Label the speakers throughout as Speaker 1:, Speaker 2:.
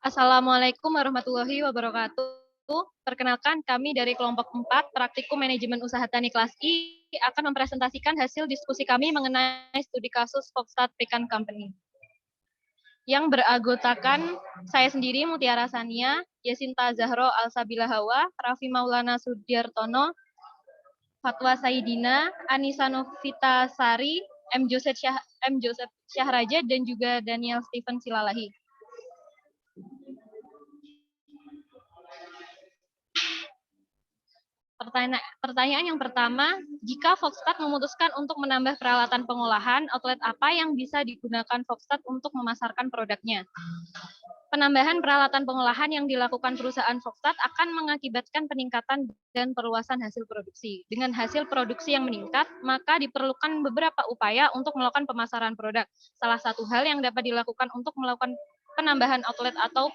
Speaker 1: Assalamualaikum warahmatullahi wabarakatuh. Perkenalkan, kami dari kelompok 4 Praktikum Manajemen Usaha Tani kelas I akan mempresentasikan hasil diskusi kami mengenai studi kasus Foxstat Pecan Company. Yang beranggotakan saya sendiri, Mutiara Sania, Yasinta Zahro Al-Sabila Hawa, Raffi Maulana Sudiartono, Fatwa Saidina, Anissa Novita Sari, M. Joseph Syahraja, dan juga Daniel Stephen Silalahi. Pertanyaan yang pertama, jika Foxstat memutuskan untuk menambah peralatan pengolahan, outlet apa yang bisa digunakan Foxstat untuk memasarkan produknya? Penambahan peralatan pengolahan yang dilakukan perusahaan Foxstat akan mengakibatkan peningkatan dan perluasan hasil produksi. Dengan hasil produksi yang meningkat, maka diperlukan beberapa upaya untuk melakukan pemasaran produk. Salah satu hal yang dapat dilakukan untuk melakukan penambahan outlet atau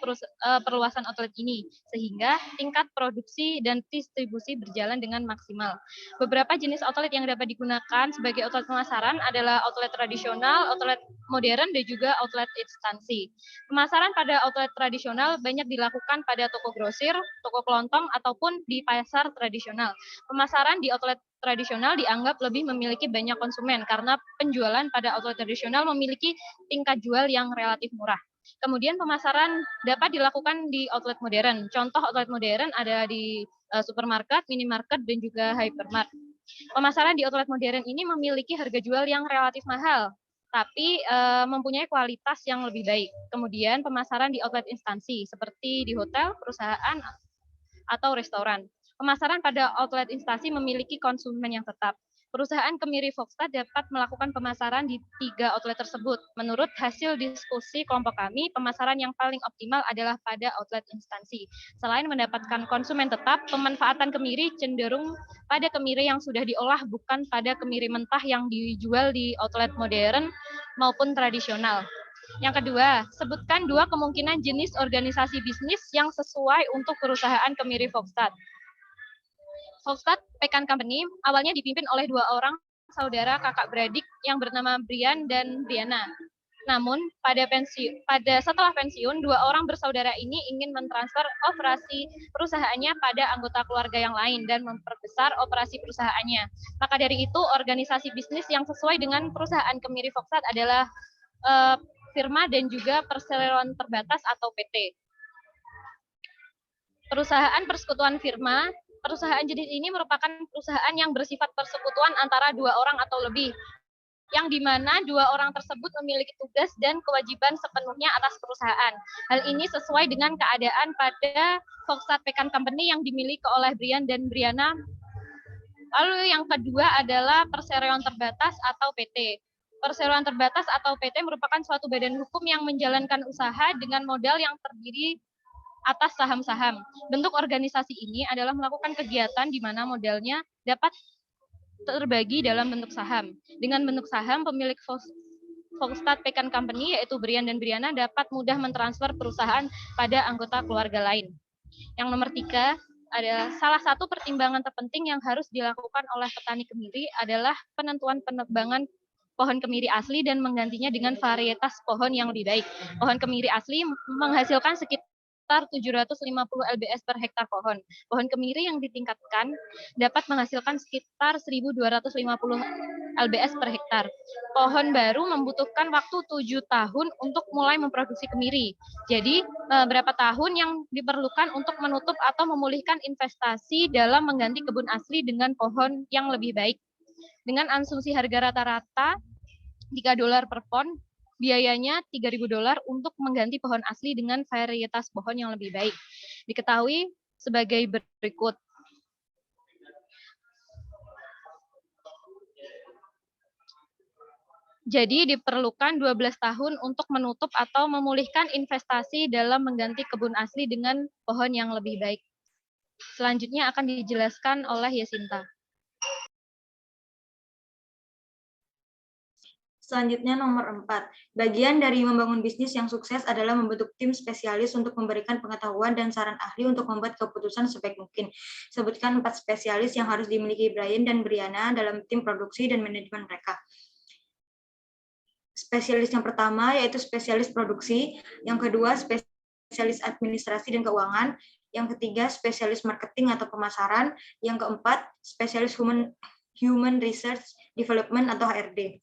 Speaker 1: perluasan outlet ini, sehingga tingkat produksi dan distribusi berjalan dengan maksimal. Beberapa jenis outlet yang dapat digunakan sebagai outlet pemasaran adalah outlet tradisional, outlet modern, dan juga outlet instansi. Pemasaran pada outlet tradisional banyak dilakukan pada toko grosir, toko kelontong, ataupun di pasar tradisional. Pemasaran di outlet tradisional dianggap lebih memiliki banyak konsumen karena penjualan pada outlet tradisional memiliki tingkat jual yang relatif murah. Kemudian pemasaran dapat dilakukan di outlet modern. Contoh outlet modern ada di supermarket, minimarket, dan juga hypermart. Pemasaran di outlet modern ini memiliki harga jual yang relatif mahal, tapi mempunyai kualitas yang lebih baik. Kemudian pemasaran di outlet instansi seperti di hotel, perusahaan, atau restoran. Pemasaran pada outlet instansi memiliki konsumen yang tetap. Perusahaan kemiri Foxstat dapat melakukan pemasaran di 3 outlet tersebut. Menurut hasil diskusi kelompok kami, pemasaran yang paling optimal adalah pada outlet instansi. Selain mendapatkan konsumen tetap, pemanfaatan kemiri cenderung pada kemiri yang sudah diolah, bukan pada kemiri mentah yang dijual di outlet modern maupun tradisional. Yang kedua, sebutkan 2 kemungkinan jenis organisasi bisnis yang sesuai untuk perusahaan kemiri Foxstat. Foxstat Pecan Company awalnya dipimpin oleh 2 orang saudara kakak beradik yang bernama Brian dan Brianna. Namun, setelah pensiun, 2 orang bersaudara ini ingin mentransfer operasi perusahaannya pada anggota keluarga yang lain dan memperbesar operasi perusahaannya. Maka dari itu, organisasi bisnis yang sesuai dengan perusahaan kemiri Foxstat adalah firma dan juga perseroan terbatas atau PT. Perusahaan persekutuan firma. Perusahaan jenis ini merupakan perusahaan yang bersifat persekutuan antara 2 orang atau lebih, yang dimana 2 orang tersebut memiliki tugas dan kewajiban sepenuhnya atas perusahaan. Hal ini sesuai dengan keadaan pada Foxstat Pecan Company yang dimiliki oleh Brian dan Brianna. Lalu yang kedua adalah perseroan terbatas atau PT. Perseroan terbatas atau PT merupakan suatu badan hukum yang menjalankan usaha dengan modal yang terdiri atas saham-saham. Bentuk organisasi ini adalah melakukan kegiatan di mana modalnya dapat terbagi dalam bentuk saham. Dengan bentuk saham, pemilik Foxstat Pecan Company, yaitu Brian dan Brianna, dapat mudah mentransfer perusahaan pada anggota keluarga lain. Yang nomor 3, ada salah satu pertimbangan terpenting yang harus dilakukan oleh petani kemiri adalah penentuan penebangan pohon kemiri asli dan menggantinya dengan varietas pohon yang lebih baik. Pohon kemiri asli menghasilkan sekitar 750 lbs per hektar pohon. Pohon kemiri yang ditingkatkan dapat menghasilkan sekitar 1.250 lbs per hektar. Pohon baru membutuhkan waktu 7 tahun untuk mulai memproduksi kemiri. Jadi, berapa tahun yang diperlukan untuk menutup atau memulihkan investasi dalam mengganti kebun asli dengan pohon yang lebih baik. Dengan asumsi harga rata-rata $3 per pon, biayanya $3.000 untuk mengganti pohon asli dengan varietas pohon yang lebih baik. Diketahui sebagai berikut. Jadi diperlukan 12 tahun untuk menutup atau memulihkan investasi dalam mengganti kebun asli dengan pohon yang lebih baik. Selanjutnya akan dijelaskan oleh Yasinta.
Speaker 2: Selanjutnya nomor 4. Bagian dari membangun bisnis yang sukses adalah membentuk tim spesialis untuk memberikan pengetahuan dan saran ahli untuk membuat keputusan sebaik mungkin. Sebutkan 4 spesialis yang harus dimiliki Brian dan Brianna dalam tim produksi dan manajemen mereka. Spesialis yang pertama yaitu spesialis produksi, yang kedua spesialis spesialis administrasi dan keuangan. Yang ketiga, spesialis marketing atau pemasaran. Yang keempat, spesialis human research development atau HRD.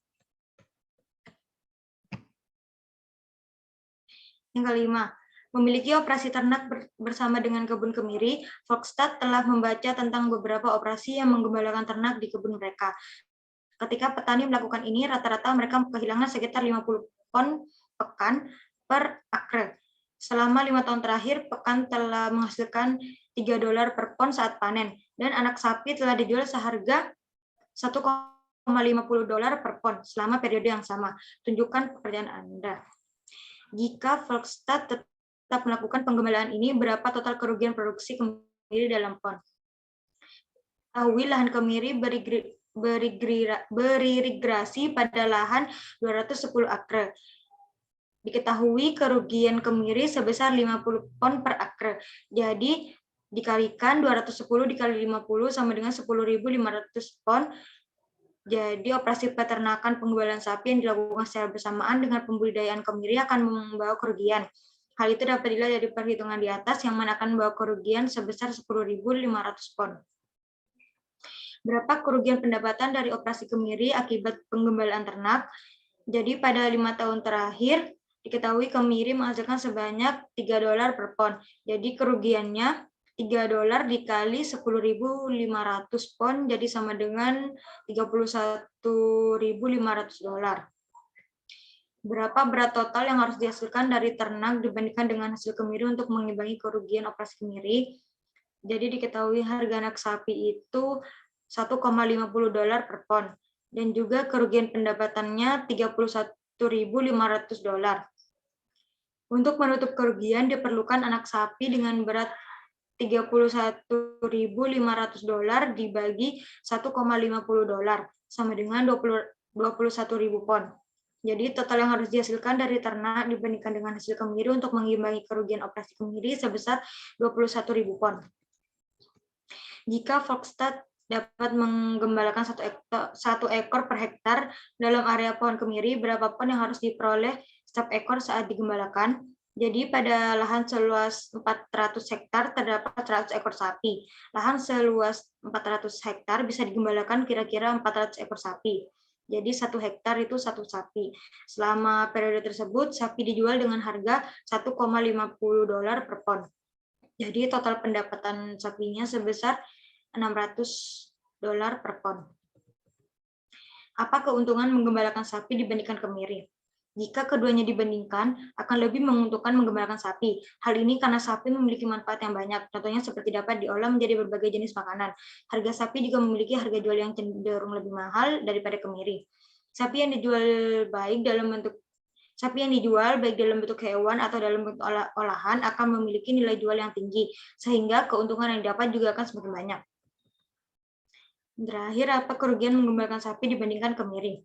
Speaker 2: Yang kelima, memiliki operasi ternak bersama dengan kebun kemiri, Volkstadt telah membaca tentang beberapa operasi yang menggembalakan ternak di kebun mereka. Ketika petani melakukan ini, rata-rata mereka kehilangan sekitar 50 ton pekan per akre. Selama 5 tahun terakhir, pekan telah menghasilkan $3 per pon saat panen, dan anak sapi telah dijual seharga $1,50 per pon selama periode yang sama. Tunjukkan pekerjaan Anda. Jika Volkstadt tetap melakukan penggembalaan ini, berapa total kerugian produksi kemiri dalam pon? Ketahui lahan kemiri beririgrasi pada lahan 210 akre. Diketahui kerugian kemiri sebesar 50 pon per akre. Jadi dikalikan 210 dikali 50 sama dengan 10.500 pon. Jadi operasi peternakan penggembalaan sapi yang dilakukan secara bersamaan dengan pembudidayaan kemiri akan membawa kerugian. Hal itu dapat dilihat dari perhitungan di atas yang mana akan membawa kerugian sebesar 10.500 pon. Berapa kerugian pendapatan dari operasi kemiri akibat penggembalaan ternak? Jadi pada 5 tahun terakhir diketahui kemiri menghasilkan sebanyak $3 per pon. Jadi kerugiannya $3 dikali 10.500 pon, jadi sama dengan $31.500. Berapa berat total yang harus dihasilkan dari ternak dibandingkan dengan hasil kemiri untuk mengimbangi kerugian operasi kemiri? Jadi diketahui harga anak sapi itu $1,50 per pon, dan juga kerugian pendapatannya $31.500. Untuk menutup kerugian diperlukan anak sapi dengan berat $31.500 dibagi $1,50 sama dengan 21.000 pon. Jadi total yang harus dihasilkan dari ternak dibandingkan dengan hasil kemiri untuk mengimbangi kerugian operasi kemiri sebesar 21.000 pon. Jika Volkstadt dapat menggembalakan 1 ekor per hektar dalam area pohon kemiri, berapa pon yang harus diperoleh setiap ekor saat digembalakan? Jadi pada lahan seluas 400 hektar terdapat 100 ekor sapi. Lahan seluas 400 hektar bisa digembalakan kira-kira 400 ekor sapi. Jadi 1 hektar itu 1 sapi. Selama periode tersebut, sapi dijual dengan harga $1,50 per pon. Jadi total pendapatan sapinya sebesar $600 per pon. Apa keuntungan menggembalakan sapi dibandingkan kemiri? Jika keduanya dibandingkan, akan lebih menguntungkan menggembalakan sapi. Hal ini karena sapi memiliki manfaat yang banyak, contohnya seperti dapat diolah menjadi berbagai jenis makanan. Harga sapi juga memiliki harga jual yang cenderung lebih mahal daripada kemiri. Sapi yang dijual baik dalam bentuk hewan atau dalam bentuk olahan akan memiliki nilai jual yang tinggi, sehingga keuntungan yang didapat juga akan semakin banyak. Terakhir, apa kerugian menggembalakan sapi dibandingkan kemiri?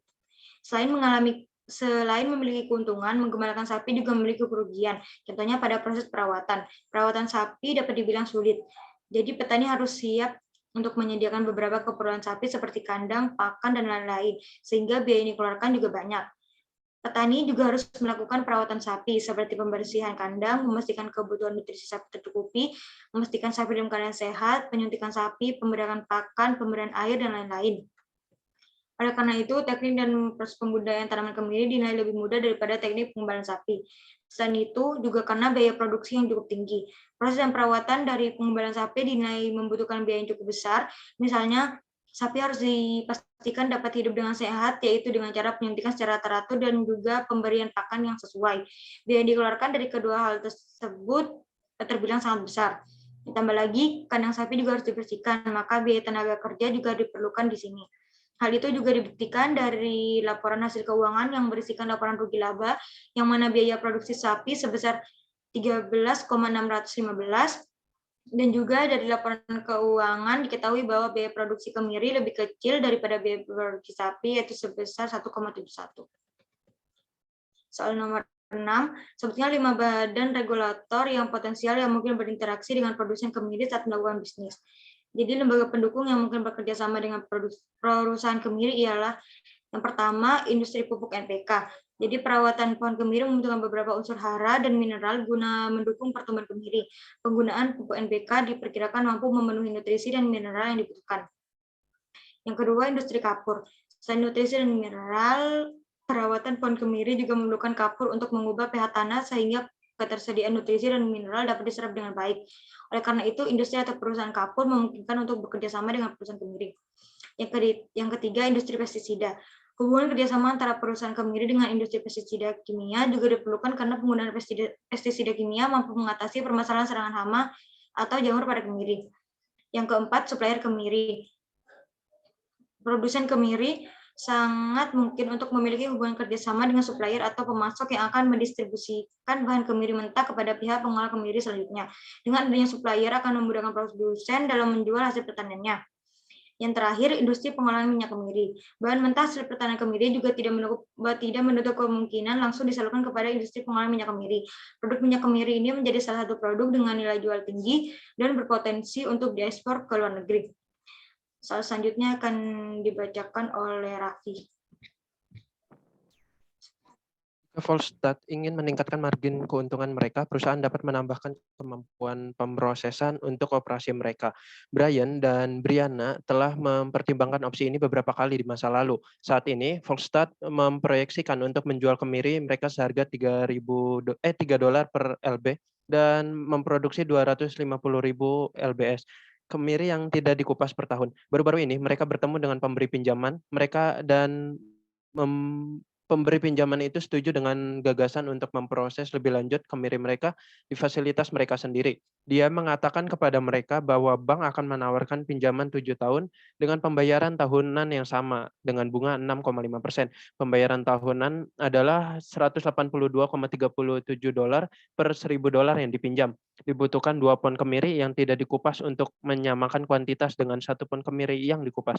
Speaker 2: Selain memiliki keuntungan, menggembalakan sapi juga memiliki kerugian. Contohnya pada proses perawatan. Perawatan sapi dapat dibilang sulit. Jadi petani harus siap untuk menyediakan beberapa keperluan sapi seperti kandang, pakan, dan lain-lain. Sehingga biaya yang dikeluarkan juga banyak. Petani juga harus melakukan perawatan sapi seperti pembersihan kandang, memastikan kebutuhan nutrisi sapi tercukupi, memastikan sapi dalam keadaan sehat, penyuntikan sapi, pemberian pakan, pemberian air, dan lain-lain. Oleh karena itu, teknik dan proses pembudidayaan tanaman kemiri dinilai lebih mudah daripada teknik penggembalaan sapi. Selain itu, juga karena biaya produksi yang cukup tinggi. Proses dan perawatan dari penggembalaan sapi dinilai membutuhkan biaya yang cukup besar. Misalnya, sapi harus dipastikan dapat hidup dengan sehat, yaitu dengan cara penyuntikan secara teratur dan juga pemberian pakan yang sesuai. Biaya yang dikeluarkan dari kedua hal tersebut terbilang sangat besar. Ditambah lagi, kandang sapi juga harus dibersihkan, maka biaya tenaga kerja juga diperlukan di sini. Hal itu juga dibuktikan dari laporan hasil keuangan yang berisikan laporan rugi laba, yang mana biaya produksi sapi sebesar 13,615, dan juga dari laporan keuangan diketahui bahwa biaya produksi kemiri lebih kecil daripada biaya produksi sapi, yaitu sebesar 1,71. Soal nomor 6, sebutkan 5 badan regulator yang potensial yang mungkin berinteraksi dengan produsen kemiri saat melakukan bisnis. Jadi lembaga pendukung yang mungkin bekerja sama dengan perusahaan kemiri ialah Yang pertama, industri pupuk NPK. Jadi perawatan pohon kemiri membutuhkan beberapa unsur hara dan mineral guna mendukung pertumbuhan kemiri. Penggunaan pupuk NPK diperkirakan mampu memenuhi nutrisi dan mineral yang dibutuhkan. Yang kedua, industri kapur. Selain nutrisi dan mineral, perawatan pohon kemiri juga memerlukan kapur untuk mengubah pH tanah sehingga ketersediaan nutrisi dan mineral dapat diserap dengan baik. Oleh karena itu, industri atau perusahaan kapur memungkinkan untuk bekerja sama dengan perusahaan kemiri. Yang ketiga, industri pestisida. Hubungan kerjasama antara perusahaan kemiri dengan industri pestisida kimia juga diperlukan karena penggunaan pestisida kimia mampu mengatasi permasalahan serangan hama atau jamur pada kemiri. Yang keempat, supplier kemiri. Produsen kemiri sangat mungkin untuk memiliki hubungan kerjasama dengan supplier atau pemasok yang akan mendistribusikan bahan kemiri mentah kepada pihak pengolah kemiri selanjutnya. Dengan adanya supplier akan memudahkan produsen dalam menjual hasil pertaniannya. Yang terakhir, industri pengolahan minyak kemiri. Bahan mentah hasil pertanian kemiri juga tidak menutup kemungkinan langsung disalurkan kepada industri pengolahan minyak kemiri. Produk minyak kemiri ini menjadi salah satu produk dengan nilai jual tinggi dan berpotensi untuk diekspor ke luar negeri. Soal selanjutnya akan dibacakan oleh Raffi.
Speaker 3: Volstad ingin meningkatkan margin keuntungan mereka, perusahaan dapat menambahkan kemampuan pemrosesan untuk operasi mereka. Brian dan Brianna telah mempertimbangkan opsi ini beberapa kali di masa lalu. Saat ini, Volstad memproyeksikan untuk menjual kemiri mereka seharga $3 per LB dan memproduksi 250.000 LBS. Kemiri yang tidak dikupas per tahun. Baru-baru ini mereka bertemu dengan pemberi pinjaman mereka dan pemberi pinjaman itu setuju dengan gagasan untuk memproses lebih lanjut kemiri mereka di fasilitas mereka sendiri. Dia mengatakan kepada mereka bahwa bank akan menawarkan pinjaman 7 tahun dengan pembayaran tahunan yang sama dengan bunga 6,5%. Pembayaran tahunan adalah $182,37 per $1.000 yang dipinjam. Dibutuhkan 2 pon kemiri yang tidak dikupas untuk menyamakan kuantitas dengan 1 pon kemiri yang dikupas.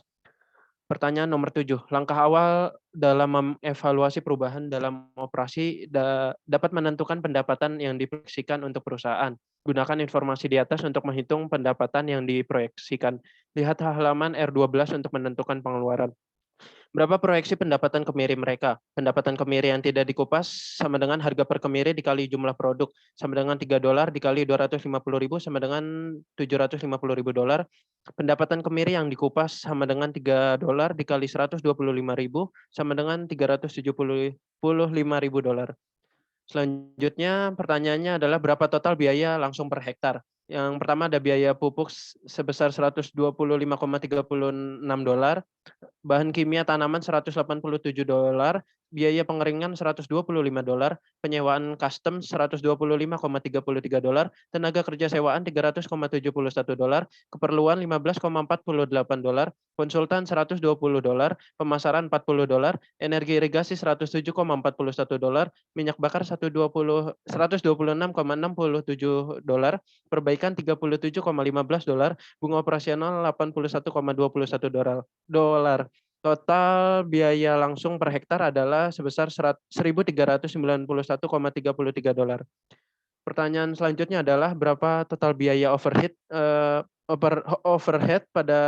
Speaker 3: Pertanyaan nomor 7. Langkah awal dalam mengevaluasi perubahan dalam operasi dapat menentukan pendapatan yang diproyeksikan untuk perusahaan. Gunakan informasi di atas untuk menghitung pendapatan yang diproyeksikan. Lihat halaman R12 untuk menentukan pengeluaran. Berapa proyeksi pendapatan kemiri mereka? Pendapatan kemiri yang tidak dikupas sama dengan harga per kemiri dikali jumlah produk, sama dengan $3 dikali 250.000 sama dengan $750.000. Pendapatan kemiri yang dikupas sama dengan $3 dikali 125.000 sama dengan $375.000. Selanjutnya pertanyaannya adalah berapa total biaya langsung per hektar? Yang pertama ada biaya pupuk sebesar $125,36, bahan kimia tanaman $187, biaya pengeringan $125, penyewaan custom $125,33, tenaga kerja sewaan $300,71, keperluan $15,48, konsultan $120, pemasaran $40, energi irigasi $107,41, minyak bakar $126,67, perbaikan $37,15, bunga operasional $81,21 Total biaya langsung per hektar adalah sebesar $1.391,33. Pertanyaan selanjutnya adalah berapa total biaya overhead pada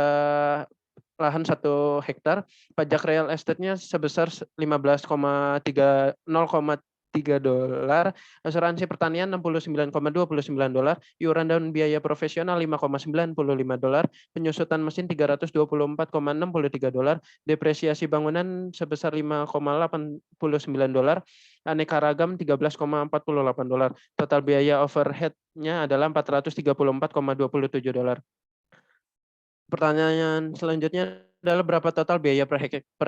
Speaker 3: lahan 1 hektar. Pajak real estate-nya sebesar $0,3, asuransi pertanian $69,29, iuran dan biaya profesional $5,95, penyusutan mesin $324,63, depresiasi bangunan sebesar $5,89, aneka ragam $13,48. Total biaya overhead-nya adalah $434,27. Pertanyaan selanjutnya adalah berapa total biaya per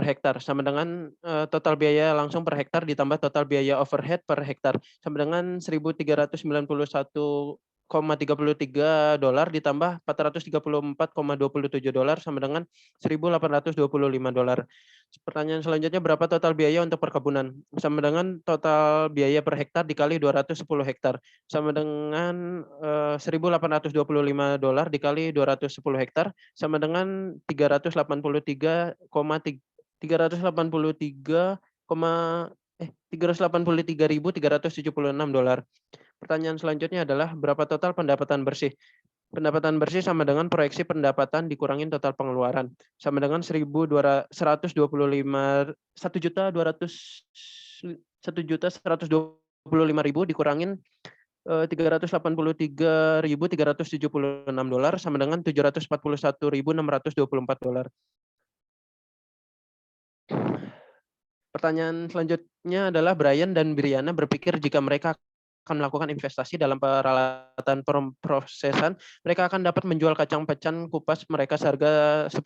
Speaker 3: hektar, sama dengan total biaya langsung per hektar ditambah total biaya overhead per hektar, sama dengan $1.393,33 ditambah $434,27 sama dengan $1.825. Pertanyaan selanjutnya berapa total biaya untuk perkebunan, sama dengan total biaya per hektar dikali 210 hektar, sama dengan $1.825 dikali 210 hektar sama dengan 383.376 dolar. Pertanyaan selanjutnya adalah berapa total pendapatan bersih? Pendapatan bersih sama dengan proyeksi pendapatan dikurangin total pengeluaran. Sama dengan 1.125.000 dikurangin $383.376 sama dengan $741.624. Pertanyaan selanjutnya adalah Brian dan Brianna berpikir jika mereka akan melakukan investasi dalam peralatan pemrosesan, mereka akan dapat menjual kacang pecan kupas mereka seharga $10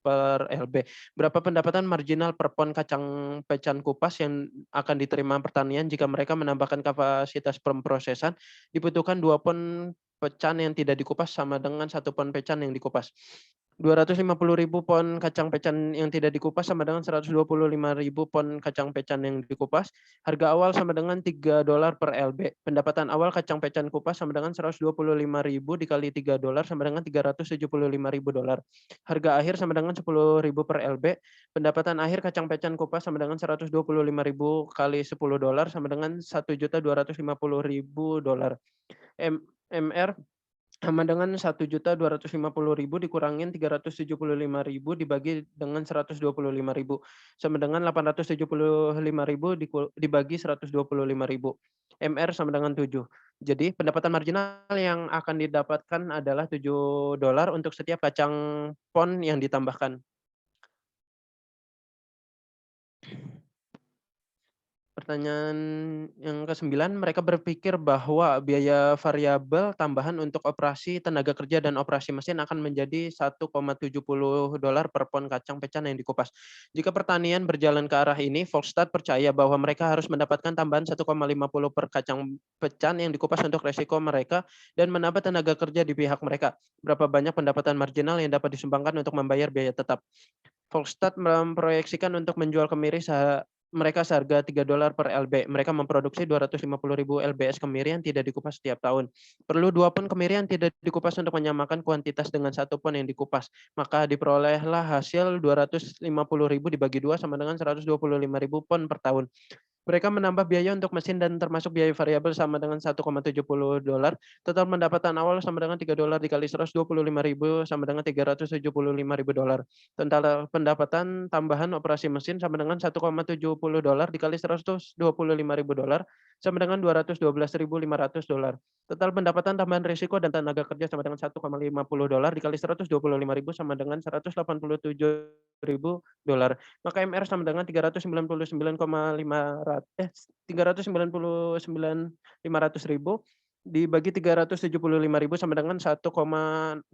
Speaker 3: per LB. Berapa pendapatan marginal per pon kacang pecan kupas yang akan diterima pertanian jika mereka menambahkan kapasitas pemrosesan? Dibutuhkan 2 pon pecan yang tidak dikupas sama dengan 1 pon pecan yang dikupas. 250.000 pon kacang pecan yang tidak dikupas sama dengan 125.000 pon kacang pecan yang dikupas. Harga awal sama dengan $3 per LB. Pendapatan awal kacang pecan kupas sama dengan 125.000 dikali $3 sama dengan $375.000. Harga akhir sama dengan 10.000 per LB. Pendapatan akhir kacang pecan kupas sama dengan 125.000 kali $10 sama dengan $1.250.000. MR sama dengan 1.250.000 dikurangin 375.000 dibagi dengan 125.000 sama dengan 875.000 dibagi 125.000. MR sama dengan 7. Jadi pendapatan marginal yang akan didapatkan adalah $7 untuk setiap kacang pon yang ditambahkan. Pertanyaan yang ke-9, mereka berpikir bahwa biaya variabel tambahan untuk operasi tenaga kerja dan operasi mesin akan menjadi $1,70 per pon kacang pecan yang dikupas. Jika pertanian berjalan ke arah ini, Volkswagen percaya bahwa mereka harus mendapatkan tambahan 1,50 per kacang pecan yang dikupas untuk resiko mereka dan menambah tenaga kerja di pihak mereka. Berapa banyak pendapatan marginal yang dapat disumbangkan untuk membayar biaya tetap? Volkswagen memproyeksikan untuk menjual kemiri mereka seharga $3 per LB. Mereka memproduksi 250.000 LBS kemiri yang tidak dikupas setiap tahun. Perlu 2 pon kemiri yang tidak dikupas untuk menyamakan kuantitas dengan 1 pon yang dikupas. Maka diperolehlah hasil 250.000 dibagi 2 sama dengan 125.000 pon per tahun. Mereka menambah biaya untuk mesin dan termasuk biaya variabel sama dengan $1,70. Total pendapatan awal sama dengan $3 dikali 125.000 sama dengan $375.000. Total pendapatan tambahan operasi mesin sama dengan $1,70 dikali $125.000 sama dengan $212.500. Total pendapatan tambahan risiko dan tenaga kerja sama dengan $1,50 dikali 125.000 sama dengan $187.000. Maka MR sama dengan 399.500.000 dibagi 375.000 sama dengan $1,06.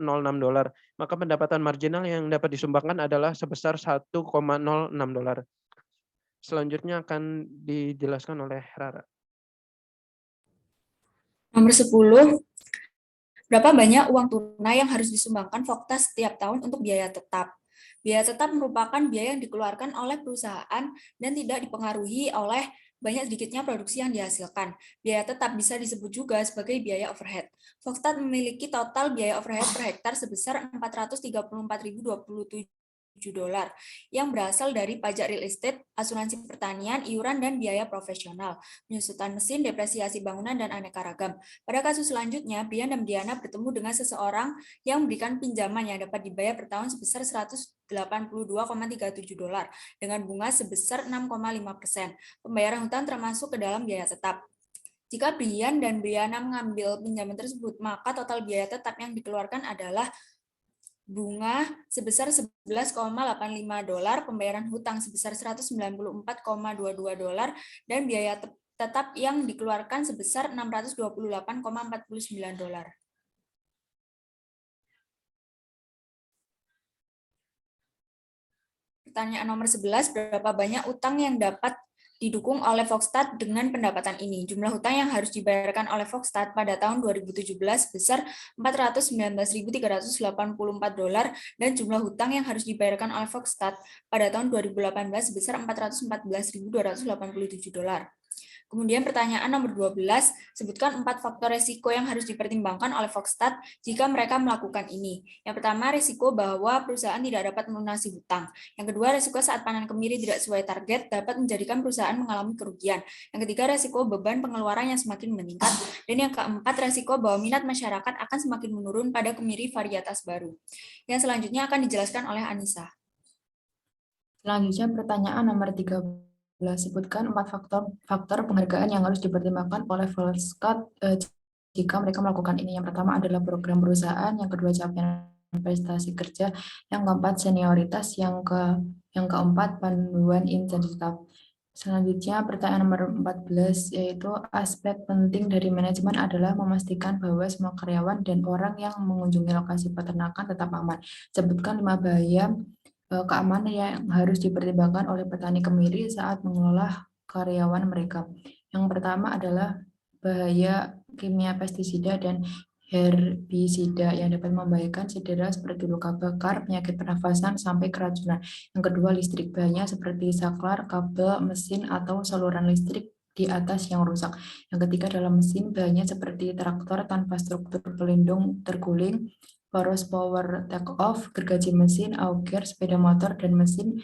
Speaker 3: Maka pendapatan marginal yang dapat disumbangkan adalah sebesar $1,06. Selanjutnya akan dijelaskan oleh Rara.
Speaker 4: Nomor 10, berapa banyak uang tunai yang harus disumbangkan Volkswagen setiap tahun untuk biaya tetap? Biaya tetap merupakan biaya yang dikeluarkan oleh perusahaan dan tidak dipengaruhi oleh banyak sedikitnya produksi yang dihasilkan. Biaya tetap bisa disebut juga sebagai biaya overhead. Volkswagen memiliki total biaya overhead per hektar sebesar $434.027 yang berasal dari pajak real estate, asuransi pertanian, iuran, dan biaya profesional, penyusutan mesin, depresiasi bangunan, dan aneka ragam. Pada kasus selanjutnya, Brian dan Diana bertemu dengan seseorang yang memberikan pinjaman yang dapat dibayar per tahun sebesar $182,37 dengan bunga sebesar 6,5%. Pembayaran hutang termasuk ke dalam biaya tetap. Jika Brian dan Brianna mengambil pinjaman tersebut, maka total biaya tetap yang dikeluarkan adalah bunga sebesar $11,85, pembayaran hutang sebesar $194,22, dan biaya tetap yang dikeluarkan sebesar $628,49. Pertanyaan nomor 11, berapa banyak utang yang dapat didukung oleh Volkswagen dengan pendapatan ini? Jumlah hutang yang harus dibayarkan oleh Volkswagen pada tahun 2017 sebesar $419.384 dan jumlah hutang yang harus dibayarkan oleh Volkswagen pada tahun 2018 sebesar $414.287. Kemudian pertanyaan nomor 12, sebutkan 4 faktor resiko yang harus dipertimbangkan oleh Foxstat jika mereka melakukan ini. Yang pertama, resiko bahwa perusahaan tidak dapat melunasi hutang. Yang kedua, resiko saat panen kemiri tidak sesuai target dapat menjadikan perusahaan mengalami kerugian. Yang ketiga, resiko beban pengeluaran yang semakin meningkat. Dan yang keempat, resiko bahwa minat masyarakat akan semakin menurun pada kemiri varietas baru. Yang selanjutnya akan dijelaskan oleh Anissa.
Speaker 5: Selanjutnya pertanyaan nomor 13. Sebutkan 4 faktor penghargaan yang harus dipertimbangkan oleh Foxstat jika mereka melakukan ini. Yang pertama adalah program perusahaan, yang kedua capaian prestasi kerja, yang keempat senioritas, yang keempat panduan intensitas. Selanjutnya pertanyaan nomor 14, yaitu aspek penting dari manajemen adalah memastikan bahwa semua karyawan dan orang yang mengunjungi lokasi peternakan tetap aman. Sebutkan 5 bahaya keamanan yang harus dipertimbangkan oleh petani kemiri saat mengelola karyawan mereka. Yang pertama adalah bahaya kimia pestisida dan herbisida yang dapat membahayakan cedera seperti luka bakar, penyakit pernafasan, sampai keracunan. Yang kedua, listrik. Bahaya seperti saklar, kabel, mesin, atau saluran listrik di atas yang rusak. Yang ketiga, dalam mesin, bahaya seperti traktor tanpa struktur pelindung terguling, poros power take-off, gergaji mesin, auger, sepeda motor, dan mesin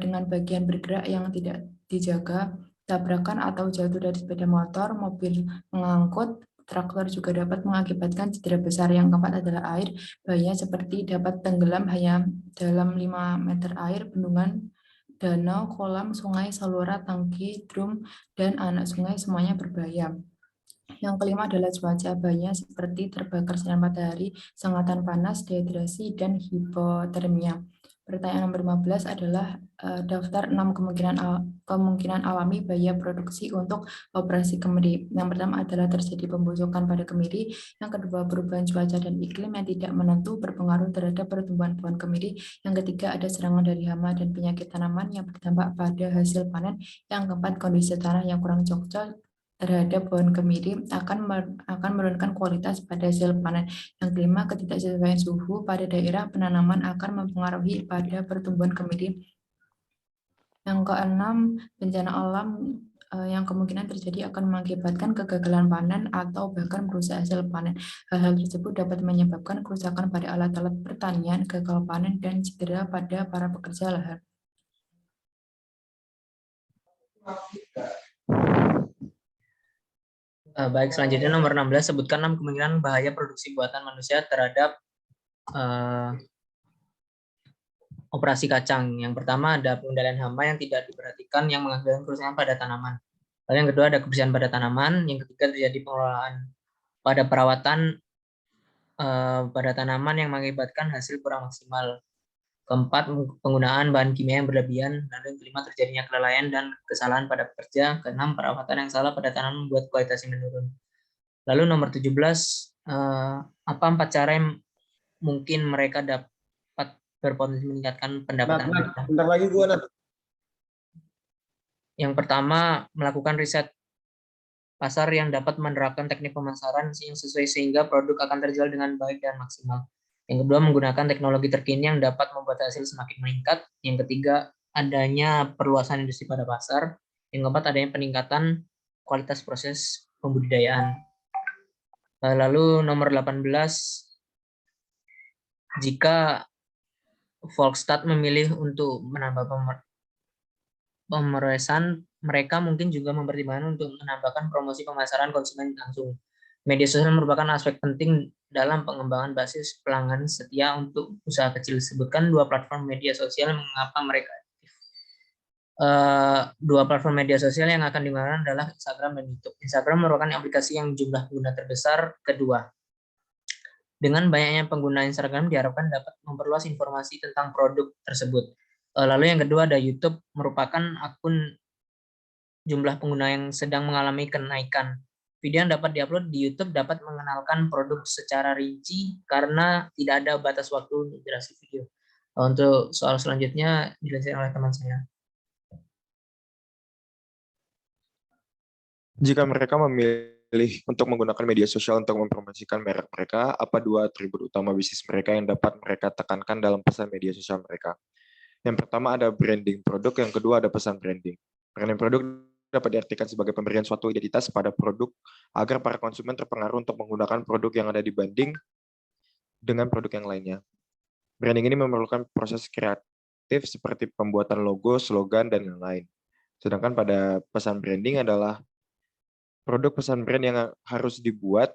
Speaker 5: dengan bagian bergerak yang tidak dijaga, tabrakan atau jatuh dari sepeda motor, mobil mengangkut, traktor juga dapat mengakibatkan cedera besar. Yang keempat adalah air, bahaya seperti dapat tenggelam hanya dalam 5 meter air, bendungan, danau, kolam, sungai, saluran, tangki, drum, dan anak sungai semuanya berbahaya. Yang kelima adalah cuaca, bahaya seperti terbakar sinar matahari, sengatan panas, dehidrasi, dan hipotermia. Pertanyaan nomor 15 adalah daftar 6 kemungkinan alami bahaya produksi untuk operasi kemiri. Yang pertama adalah terjadi pembusukan pada kemiri. Yang kedua, perubahan cuaca dan iklim yang tidak menentu berpengaruh terhadap pertumbuhan pohon kemiri. Yang ketiga, ada serangan dari hama dan penyakit tanaman yang berdampak pada hasil panen. Yang keempat, kondisi tanah yang kurang cocok terhadap pohon kemiri akan menurunkan kualitas pada hasil panen. Yang kelima, ketidaksesuaian suhu pada daerah penanaman akan mempengaruhi pada pertumbuhan kemiri. Yang keenam, bencana alam yang kemungkinan terjadi akan mengakibatkan kegagalan panen atau bahkan merusak hasil panen. Hal-hal tersebut dapat menyebabkan kerusakan pada alat-alat pertanian, gagal panen, dan cedera pada para pekerja lahan.
Speaker 6: Baik, selanjutnya nomor 16, sebutkan 6 kemungkinan bahaya produksi buatan manusia terhadap operasi kacang. Yang pertama ada pengendalian hama yang tidak diperhatikan yang mengakibatkan kerusakan pada tanaman. Lalu yang kedua ada kebersihan pada tanaman. Yang ketiga terjadi pengelolaan pada perawatan pada tanaman yang mengakibatkan hasil kurang maksimal. Keempat, penggunaan bahan kimia yang berlebihan. Lalu yang kelima, terjadinya kelalaian dan kesalahan pada pekerja. Keenam, perawatan yang salah pada tanaman membuat kualitasnya menurun. Lalu nomor 17, apa 4 cara yang mungkin mereka dapat berpotensi meningkatkan pendapatan mereka?
Speaker 7: Bentar lagi gua nanti.
Speaker 6: Yang pertama, melakukan riset pasar yang dapat menerapkan teknik pemasaran yang sesuai sehingga produk akan terjual dengan baik dan maksimal. Yang kedua, menggunakan teknologi terkini yang dapat membuat hasil semakin meningkat. Yang ketiga, adanya perluasan industri pada pasar. Yang keempat, adanya peningkatan kualitas proses pembudidayaan. Lalu nomor 18, jika Foxstat memilih untuk menambah pemrosesan, mereka mungkin juga mempertimbangkan untuk menambahkan promosi pemasaran konsumen langsung. Media sosial merupakan aspek penting dalam pengembangan basis pelanggan setia untuk usaha kecil. Sebutkan 2 platform media sosial mengapa mereka aktif. 2 platform media sosial yang akan digunakan adalah Instagram dan YouTube. Instagram merupakan aplikasi yang jumlah pengguna terbesar kedua. Dengan banyaknya pengguna Instagram diharapkan dapat memperluas informasi tentang produk tersebut. Lalu yang kedua ada YouTube, merupakan akun jumlah pengguna yang sedang mengalami kenaikan. Video yang dapat diupload di YouTube dapat mengenalkan produk secara rinci karena tidak ada batas waktu untuk durasi video. Untuk soal selanjutnya dijelaskan oleh teman saya.
Speaker 7: Jika mereka memilih untuk menggunakan media sosial untuk mempromosikan merek mereka, apa 2 atribut utama bisnis mereka yang dapat mereka tekankan dalam pesan media sosial mereka? Yang pertama ada branding produk, yang kedua ada pesan branding. Branding produk dapat diartikan sebagai pemberian suatu identitas pada produk agar para konsumen terpengaruh untuk menggunakan produk yang ada dibanding dengan produk yang lainnya. Branding ini memerlukan proses kreatif seperti pembuatan logo, slogan, dan lain-lain. Sedangkan pada pesan branding adalah produk pesan brand yang harus dibuat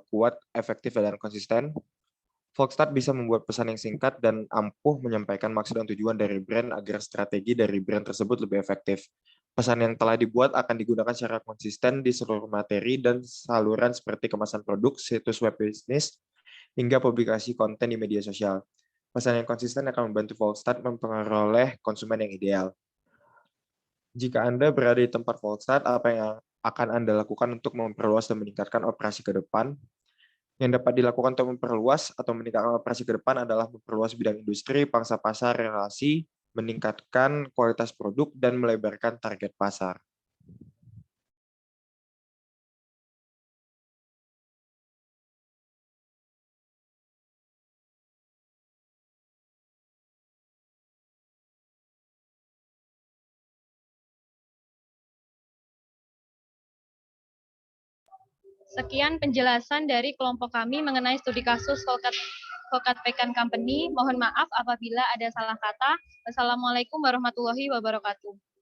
Speaker 7: kuat, efektif, dan konsisten. Volkswagen bisa membuat pesan yang singkat dan ampuh menyampaikan maksud dan tujuan dari brand agar strategi dari brand tersebut lebih efektif. Pesan yang telah dibuat akan digunakan secara konsisten di seluruh materi dan saluran seperti kemasan produk, situs web bisnis, hingga publikasi konten di media sosial. Pesan yang konsisten akan membantu Volkswagen memperoleh konsumen yang ideal. Jika Anda berada di tempat Volkswagen, apa yang akan Anda lakukan untuk memperluas dan meningkatkan operasi ke depan? Yang dapat dilakukan untuk memperluas atau meningkatkan operasi ke depan adalah memperluas bidang industri, pangsa pasar, relasi, meningkatkan kualitas produk, dan melebarkan target pasar.
Speaker 1: Sekian penjelasan dari kelompok kami mengenai studi kasus Volkswagen Pekan Company. Mohon maaf apabila ada salah kata. Wassalamualaikum warahmatullahi wabarakatuh.